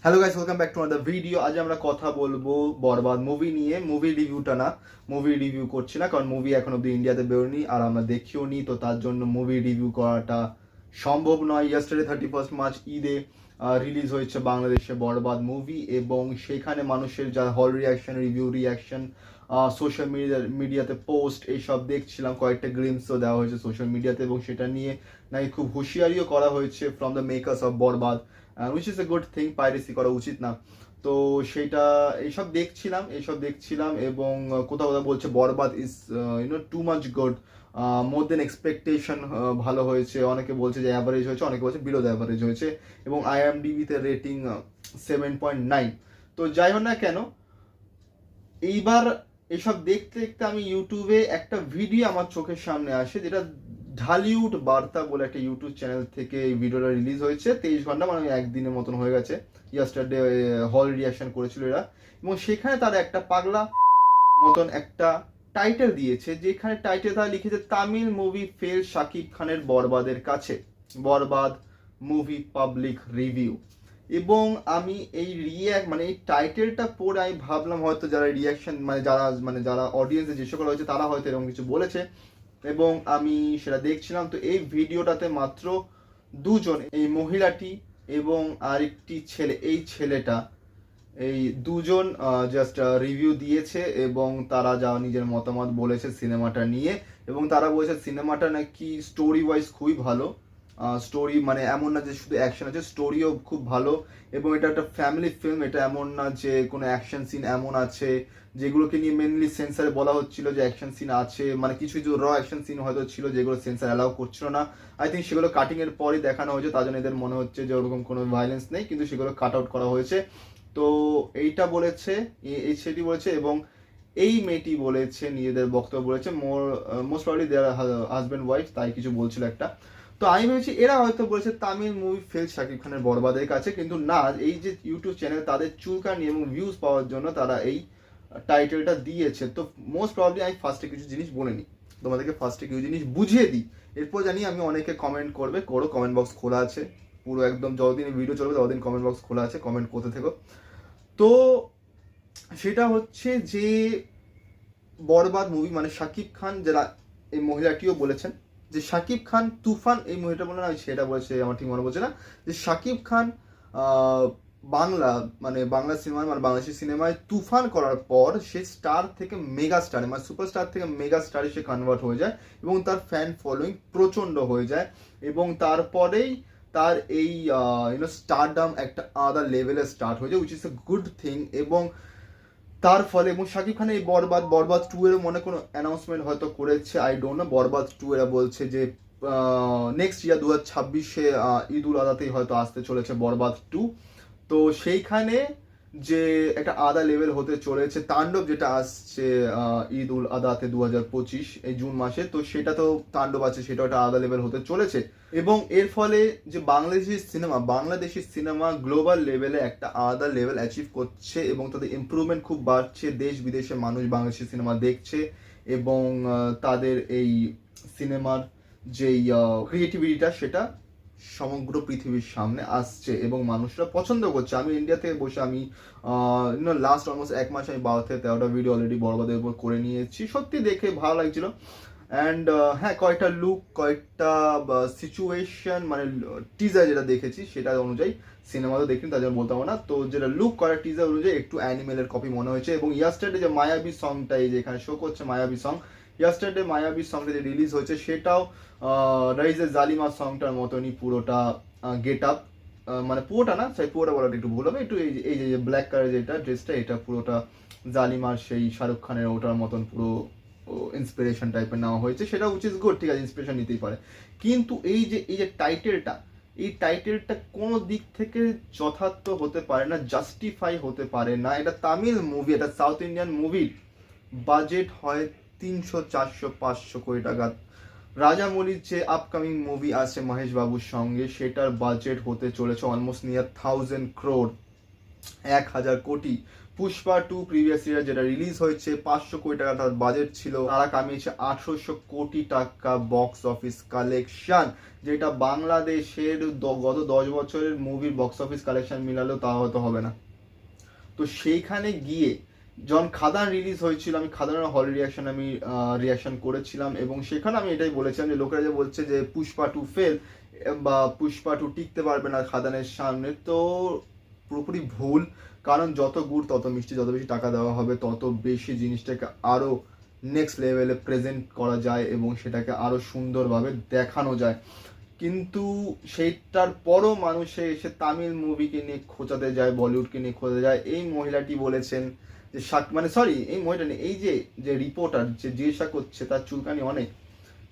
Hello guys, welcome back to another video. আজ আমরা কথা বলবো বরবাদ মুভি নিয়ে। মুভি রিভিউটা না, মুভি রিভিউ করছি না, কারণ মুভি এখন অব্দি ইন্ডিয়াতে বেরোনি আর আমরা দেখিও নি, তো তার জন্য মুভি রিভিউ করাটা সম্ভব নয়। ইয়েস্টারডে 31 মার্চ ঈদে রিলিজ হয়েছে বাংলাদেশে বরবাদ মুভি, এবং সেখানে মানুষের যা হল রিয়াকশন, রিভিউ রিয়াকশন, সোশ্যাল মিডিয়াতে পোস্ট এইসব দেখছিলাম। কয়েকটা গ্লিমসও দেওয়া হয়েছে সোশ্যাল মিডিয়াতে, এবং সেটা নিয়ে নাকি খুব হুঁশিয়ারিও করা হয়েছে from the makers of Borbaad, which is a good thing. Piracy করা উচিত না। তো সেটা এইসব দেখছিলাম এবং কোথাও কোথাও বলছে Borbaad is too much good, more than expectation, ভালো হয়েছে। অনেকে বলছে যে অ্যাভারেজ হয়েছে, অনেকে বলছে বিলো অ্যাভারেজ হয়েছে, এবং IMDb-তে রেটিং 7.9। তো যাই হোক না কেন, এইবার এসব দেখতে দেখতে আমি ইউটিউবে একটা ভিডিও আমার চোখের সামনে আসে, যেটা ঢালিউড বার্তা বলে একটা ইউটিউব চ্যানেল থেকে এই ভিডিওটা রিলিজ হয়েছে। 23 ঘন্টা, মানে একদিনের মতন হয়ে গেছে। ইয়াস্টারডে হল রিয়াকশন করেছিল এরা, এবং সেখানে তারা একটা পাগলা মতন একটা টাইটেল দিয়েছে, যেখানে টাইটেল তারা লিখেছে তামিল মুভি ফেল শাকিব খানের বরবাদের কাছে, বরবাদ মুভি পাবলিক রিভিউ। এবং আমি এই এই টাইটেলটা পড়ে আমি ভাবলাম হয়তো যারা রিয়াকশন, যারা অডিয়েন্সে যে সকল হয়েছে তারা হয়তো এরকম কিছু বলেছে, এবং আমি সেটা দেখছিলাম। তো এই ভিডিওটাতে মাত্র দুজন, এই মহিলাটি এবং আরেকটি ছেলে, এই ছেলেটা, এই দুজন জাস্ট রিভিউ দিয়েছে, এবং তারা যা নিজের মতামত বলেছে সিনেমাটা নিয়ে। এবং তারা বলেছে সিনেমাটা নাকি স্টোরি ওয়াইজ খুবই ভালো। স্টোরি মানে এমন না যে শুধু অ্যাকশন আছে, স্টোরিও খুব ভালো, এবং এটা একটা ফ্যামিলি ফিল্ম। এটা এমন না যে কোনো অ্যাকশন সিন এমন আছে যেগুলোকে নিয়ে মেনলি সেন্সারে বলা হচ্ছিল যে অ্যাকশন সিন আছে, মানে কিছু কিছু র অ্যাকশন সিন হয়তো ছিল যেগুলো সেন্সার অ্যালাউ করছিল না। আই থিঙ্ক সেগুলো কাটিং এর পরই দেখানো হয়েছে, তার জন্য এদের মনে হচ্ছে যে ওরকম কোনো ভায়োলেন্স নেই, কিন্তু সেগুলো কাট আউট করা হয়েছে। তো এইটা বলেছে, এই ছেলেটি বলেছে, এবং এই মেয়েটি বলেছে, নিজেদের বক্তব্য বলেছে, মোস্ট প্রবাবলি দেয়ার হাজব্যান্ড ওয়াইফ, তাই কিছু বলছিল একটা। তো আমি ভেবেছি এরা হয়তো বলেছে তামিল মুভি ফেল শাকিব খানের বরবাদের কাছে, কিন্তু না, এই যে ইউটিউব চ্যানেল তাদের চুলকানি এবং ভিউজ পাওয়ার জন্য তারা এই টাইটেলটা দিয়েছে। তো মোস্ট প্রবাবলি আমি ফার্স্টে কিছু জিনিস বলে নিই, তোমাদেরকে ফার্স্টে কিছু জিনিস বুঝিয়ে দিই, এরপর জানি আমি অনেকে কমেন্ট করবে, করো, কমেন্ট বক্স খোলা আছে পুরো একদম, যতদিন ভিডিও চলবে ততদিন কমেন্ট বক্স খোলা আছে, কমেন্ট করতে থেকো। তো সেটা হচ্ছে যে বরবাদ মুভি মানে শাকিব খান, যারা এই মহিলাটিও বলেছেন যে শাকিব খান তুফান, এই মহিলাটা বলে না, সেটা বলেছে আমার ঠিক মনে পড়ছে না, যে শাকিব খান বাংলা মানে বাংলা সিনেমায় মানে বাংলাদেশি সিনেমায় তুফান করার পর সে স্টার থেকে মেগা স্টারে, মানে সুপারস্টার থেকে মেগা স্টারে সে কনভার্ট হয়ে যায়, এবং তার ফ্যান ফলোয়িং প্রচণ্ড হয়ে যায়, এবং তারপরেই তার এই স্টারডাম একটা আলাদা লেভেলে স্টার্ট হয়ে যায়, which is a good thing. এবং তার ফলে এবং শাকিব খানের এই বরবাদ 2 এর মনে কোনো অ্যানাউন্সমেন্ট হয়তো করেছে, আই ডোন্ট নো। বরবাদ 2 এরা বলছে যে নেক্সট ইয়ার 2026-এ ঈদ উল আদাতেই হয়তো আসতে চলেছে বরবাদ 2। তো সেইখানে যে একটা আদা লেভেল হতে চলেছে তাণ্ডব, যেটা আসছে ঈদ উল আদাতে 2025 এই জুন মাসে, তো সেটা তো তাণ্ডব আছে, সেটা একটা আদা লেভেল হতে চলেছে। এবং এর ফলে যে বাংলাদেশি সিনেমা গ্লোবাল লেভেলে একটা আলাদা লেভেল অ্যাচিভ করছে, এবং তাদের ইমপ্রুভমেন্ট খুব বাড়ছে, দেশ বিদেশে মানুষ বাংলাদেশি সিনেমা দেখছে, এবং তাদের এই সিনেমার যেই ক্রিয়েটিভিটিটা সেটা সমগ্র পৃথিবীর সামনে আসছে, এবং মানুষরা পছন্দ করছে। আমি ইন্ডিয়া থেকে বসে আমি লাস্ট অলমোস্ট 1 মাস আমি 12 থেকে 13টা ভিডিও অলরেডি বরবাদের উপর করে নিয়েছি, সত্যি দেখে ভালো লাগছিল। অ্যান্ড হ্যাঁ, কয়েকটা লুক, কয়েকটা সিচুয়েশন, মানে টিজার যেটা দেখেছি সেটা অনুযায়ী, সিনেমা তো দেখিনি তার জন্য বলতে পারবো না, তো যেটা লুক করা টিজার অনুযায়ী একটু অ্যানিমেলের কপি মনে হয়েছে। এবং ইয়াস্টারডে যে মায়াবী সংটা, এই যে এখানে শো করছে মায়াবী সং, ইয়াস্টারডে মায়াবী সংটা যে রিলিজ হয়েছে সেটাও রাইজে জালিমা সংটার মতনই পুরোটা গেট আপ, মানে পুরোটা না, সেই পুরোটা বলাটা একটু ভুল হবে, একটু এই যে ব্ল্যাক কালার যেটা ড্রেসটা, এটা পুরোটা জালিমার সেই শাহরুখ খানের ওটার মতন পুরো ইন্সপিরেশন টাইপের নেওয়া হয়েছে, সেটা উইচ ইজ গুড, ঠিক আছে, ইন্সপিরেশন নিতেই পারে। কিন্তু এই যে টাইটেলটা, এই টাইটেলটা কোনো দিক থেকে যথার্থ হতে পারে না, জাস্টিফাই হতে পারে না। এটা তামিল মুভি, এটা সাউথ ইন্ডিয়ান মুভির বাজেট হয় 300, 400, 500 কোটি টাকা। রাজামৌলির যে আপকামিং মুভি আছে মহেশ বাবুর সঙ্গে, সেটার বাজেট হতে চলেছে অলমোস্ট নিয়ার 1000 crore। 1000 কোটি। পুষ্পা 2 প্রিভিয়াস ইয়ার যেটা রিলিজ হয়েছে 500 কোটি টাকা তার বাজেট ছিল, তারা কামিয়েছে 800 কোটি টাকা বক্স অফিস কালেকশন, যেটা বাংলাদেশের গত 10 বছরের মুভির বক্স অফিস কালেকশন মিলালেও তা হয়তো হবে না। তো সেইখানে গিয়ে যখন খাদান রিলিজ হয়েছিল, আমি খাদানের হল রিয়াকশন আমি রিয়াকশন করেছিলাম, এবং সেখানে আমি এটাই বলেছিলাম যে লোকেরা যে বলছে যে পুষ্পা 2 ফেল বা পুষ্পা 2 টিকতে পারবে না খাদানের সামনে, তো পুরোপুরি ভুল। কারণ যত গুড় তত মিষ্টি, যত বেশি টাকা দেওয়া হবে তত বেশি জিনিসটাকে আরও নেক্সট লেভেলে প্রেজেন্ট করা যায় এবং সেটাকে আরও সুন্দরভাবে দেখানো যায়। কিন্তু সেইটার পরও মানুষে এসে তামিল মুভিকে নিয়ে খোঁচাতে যায়, বলিউডকে নিয়ে খোঁচাতে যায়। এই মহিলাটি বলেছেন যে মানে সরি এই মহিলা নেই, এই যে রিপোর্টার যে জিজ্ঞাসা করছে তার চুলকানি অনেক,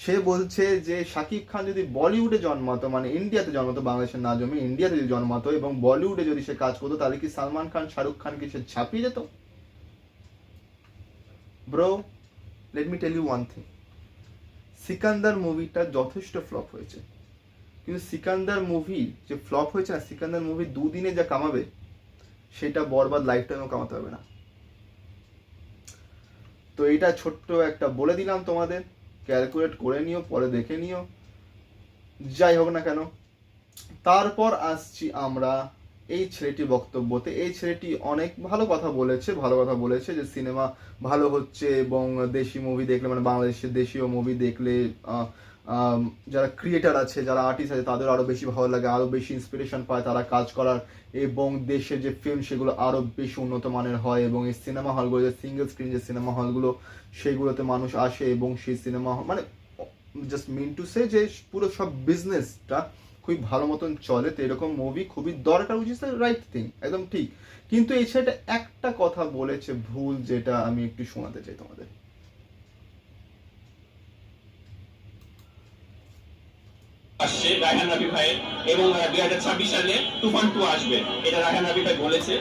সে বলছে যে শাকিব খান যদি বলিউডে জন্মাতো, মানে ইন্ডিয়াতে জন্মাতো, বাংলাদেশে না জন্মে ইন্ডিয়াতে যদি জন্মাতো এবং বলিউডে যদি সে কাজ করতো, তাহলে কি সালমান খান শাহরুখ খানকে সে ছাপিয়ে যেত? Bro, let me tell you one thing, Sikandar মুভিটা যথেষ্ট ফ্লপ হয়েছে, কিন্তু সিকান্দার মুভি যে ফ্লপ হয়েছে না, সিকান্দার মুভি দুদিনে যা কামাবে সেটা বরবাদ লাইফ টাইমও কামাতে হবে না। তো এটা ছোট্ট একটা বলে দিলাম তোমাদের, ক্যালকুলেট করে নিও, পরে দেখে নিও। যাই হোক না কেন, তারপর আসছি আমরা এই ছেলেটির বক্তব্যতে। এই ছেলেটি অনেক ভালো কথা বলেছে যে সিনেমা ভালো হচ্ছে এবং দেশি মুভি দেখলে, মানে বাংলাদেশের দেশীয় মুভি দেখলে যারা ক্রিয়েটার আছে, যারা আর্টিস্ট আছে, তাদের আরও বেশি ভালো লাগে, আরও বেশি ইন্সপিরেশন পায় তারা কাজ করার, এবং দেশের যে ফিল্ম সেগুলো আরও বেশি উন্নত মানের হয়, এবং এই সিনেমা হলগুলো যে সিঙ্গেল স্ক্রিন যে সিনেমা হলগুলো সেগুলোতে মানুষ আসে এবং সেই সিনেমা মানে জাস্ট মিন টু সে যে পুরো সব বিজনেসটা খুবই ভালো মতন চলে। তো এরকম মুভি খুবই দরকার, which is the right thing, একদম ঠিক। কিন্তু এই ছেলেটা একটা কথা বলেছে ভুল, যেটা আমি একটু শোনাতে চাই তোমাদের। আসছে রায়হান রাফি ভাইয়ের, এবং 2026 সালে তুফান 2 আসবে, এটা রায়হান রাফি ভাই বলেছে।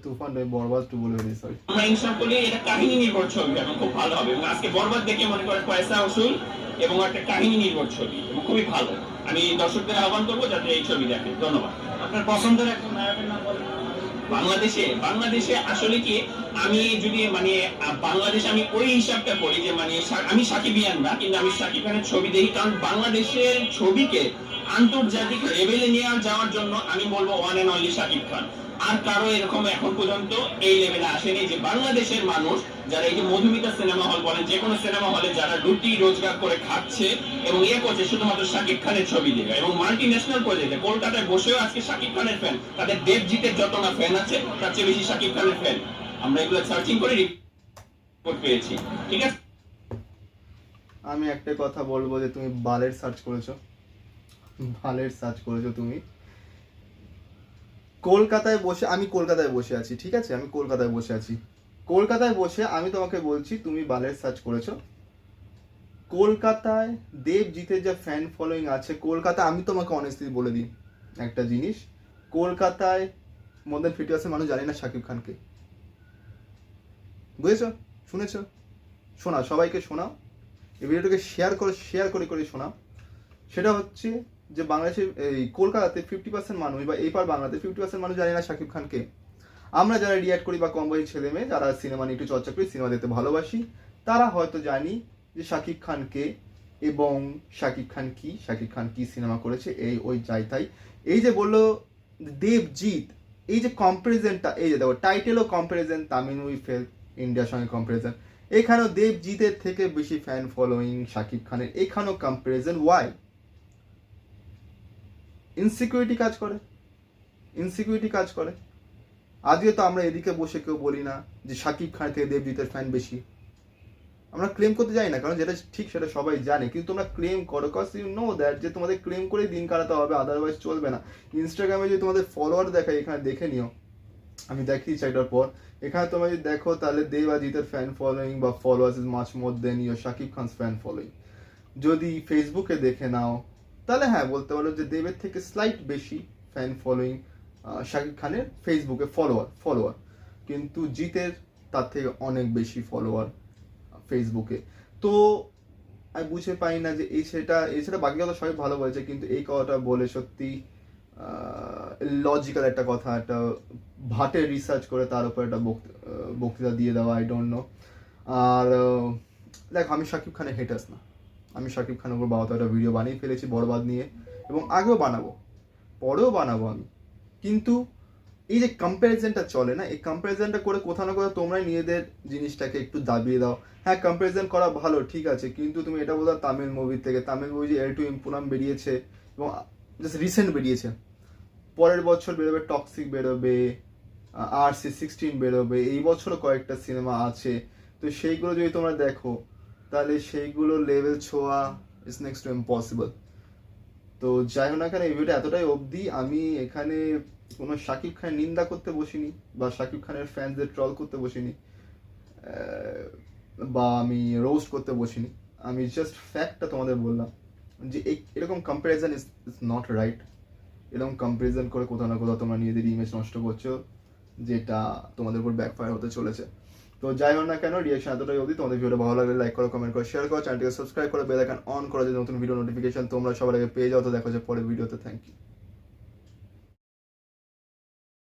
তুফান বরবাদ 2 বলে দিই, সরি। আমরা ইনশাআল্লাহ করি এটা কাহিনী নির্ভর ছবি এবং খুব ভালো হবে, এবং আজকে বরবাদ দেখে মনে করেন পয়সা উসুল এবং একটা কাহিনী নির্ভর ছবি এবং খুবই ভালো। আমি দর্শকদের আহ্বান করবো যাতে এই ছবি দেখে। ধন্যবাদ। আপনার পছন্দের একটা নায়কের নাম বলেন। বাংলাদেশে আসলে কি, আমি যদি মানে বাংলাদেশে আমি ওই হিসাবটা করি যে মানে আমি সাকিবিয়ান না, কিন্তু আমি সাকিব খানের ছবি দেখি, কারণ বাংলাদেশের ছবিকে আন্তর্জাতিক লেভেলে নিয়ে যাওয়ার জন্য আমি বলবো one and only Shakib Khan. আর কারো এরকম এখন পর্যন্ত এই লেভেলে আসেনি যে বাংলাদেশের মানুষ যারা এই যে মধুমিতা সিনেমা হল বলেন, যে কোনো সিনেমা হলে যারা রুটি রোজগার করে খাচ্ছে এবং ইয়ে করছে শুধুমাত্র সাকিব খানের ছবি দেখে, এবং মাল্টি ন্যাশনাল প্রজেক্টে কলকাতায় বসেও আজকে সাকিব খানের ফ্যান, তাদের দেবজিতের যত না ফ্যান আছে তার চেয়ে বেশি সাকিব খানের ফ্যান। আমরা এগুলো সার্চিং করে রিপোর্ট পেয়েছি। ঠিক আছে, আমি একটা কথা বলবো যে তুমি বালের সার্চ করেছো তুমি কলকাতায় বসে। আমি কলকাতায় বসে আছি, ঠিক আছে, আমি কলকাতায় বসে আমি তোমাকে বলছি তুমি বালের সার্চ করেছো। কলকাতায় দেবজিতের যা ফ্যান ফলোয়িং আছে, কলকাতা, আমি তোমাকে অনেস্টলি বলে দিই একটা জিনিস, কলকাতায় মোর দেন 50% মানুষ জানে না শাকিব খানকে। বুঝেছো? শুনেছো? শোনা, সবাইকে শোনাও, এই ভিডিওটাকে শেয়ার করে শোনাও। সেটা হচ্ছে যে বাংলাদেশের এই কলকাতাতে 50% মানুষ, বা এই পার বাংলাতে 50% মানুষ জানে না শাকিব খানকে। আমরা যারা রিয়াক্ট করি বা কম বয়সী ছেলে মেয়ে যারা সিনেমা নিয়ে একটু চর্চা করি, সিনেমা দেখতে ভালোবাসি, তারা হয়তো জানি যে শাকিব খানকে, এবং শাকিব খান কি সিনেমা করেছে, এই ওই যাই তাই। এই যে বললো দেবজিৎ, এই যে কম্পারিজনটা, এই যে দেখো টাইটেলও কম্পারিজন, তামিল মুভি ফেল, ইন্ডিয়ার সঙ্গে কম্পারিজন, এখানেও দেবজিতের থেকে বেশি ফ্যান ফলোয়িং শাকিব খানের, এখানেও কম্পারিজন। ওয়াই? ইনসিকিউরিটি কাজ করে। আজকে তো আমরা এদিকে বসে কেউ বলি না যে শাকিব খান থেকে দেবজিতের ফ্যান বেশি, আমরা ক্লেম করতে যাই না, কারণ যেটা ঠিক সেটা সবাই জানে, কিন্তু তোমরা ক্লেম করো কজ ইউ নো দ্যাট যে তোমাদের ক্লেম করে দিন কাটাতে হবে, আদারওয়াইজ চলবে না। ইনস্টাগ্রামে যদি তোমাদের ফলোয়ার দেখায়, এখানে দেখে নিও, আমি দেখিয়েছি একটার পর, এখানে তোমরা যদি দেখো তাহলে দেব আর জিতের ফ্যান ফলোয়িং বা followers is much more than your Shakib Khan's fan following. যদি ফেসবুকে দেখে নাও তাহলে হ্যাঁ বলতে পারো যে দেবের থেকে স্লাইট বেশি ফ্যান ফলোয়িং শাকিব খানের ফেসবুকে ফলোয়ার, কিন্তু জিতের তার থেকে অনেক বেশি ফলোয়ার ফেসবুকে। তো আমি বুঝে পাই না যে এই সেটা বাকি কথা সবাই ভালো বলেছে, কিন্তু এই কথাটা বলে সত্যি লজিক্যাল একটা কথা, একটা ভাটের রিসার্চ করে তার উপর একটা বক্তৃতা দিয়ে দেওয়া, আই ডোন্ট নো। আর দেখো, আমি শাকিব খানের হেটার্স না, আমি শাকিব খানের উপর বাবা একটা ভিডিও বানিয়ে ফেলেছি বরবাদ নিয়ে, এবং আগেও বানাবো, পরেও বানাবো আমি। কিন্তু এই যে কম্প্যারিজনটা চলে না, এই কম্প্যারিজনটা করে কোথাও না কোথাও তোমরাই নিজেদের জিনিসটাকে একটু দাবিয়ে দাও। হ্যাঁ, কম্প্যারিজন করা ভালো, ঠিক আছে, কিন্তু তুমি এটা বলো তামিল মুভি থেকে, তামিল মুভি যে এল2 ইম্পুনাম বেরিয়েছে এবং জাস্ট রিসেন্ট বেরিয়েছে, পরের বছর বেরোবে টক্সিক, বেরোবে RC16 বেরোবে, এই বছরও কয়েকটা সিনেমা আছে। তো সেইগুলো যদি তোমরা দেখো তাহলে সেইগুলো লেভেল ছোঁয়া ইজ নেক্সট টু ইম্পসিবল। তো যাই হোক না কেন, এই ভিডিওটা এতটাই অবধি। আমি এখানে কোনো শাকিব খানের নিন্দা করতে বসিনি, বা শাকিব খানের ফ্যান্সদের ট্রল করতে বসিনি, বা আমি রোস্ট করতে বসিনি। আমি জাস্ট ফ্যাক্টটা তোমাদের বললাম যে এরকম কম্প্যারিজন ইজ নট রাইট। এরকম কম্প্যারিজন করে কোথাও না কোথাও তোমরা নিজেদের ইমেজ নষ্ট করছো, যেটা তোমাদের উপর ব্যাকফায়ার হতে চলেছে। তো যাই হোক না কেন, রিয়াকশন এতটাই অবধি। তোমাদের ভিডিও ভালো লাগলে লাইক করো, কমেন্ট করো, শেয়ার করো, চ্যানেলটিকে সাবস্ক্রাইব করো, বেল আইকন অন করো, যে নতুন ভিডিও নোটিফিকেশন তোমরা সবার আগে পেয়ে যাও। তো দেখো যে পরের ভিডিওতে। Thank you.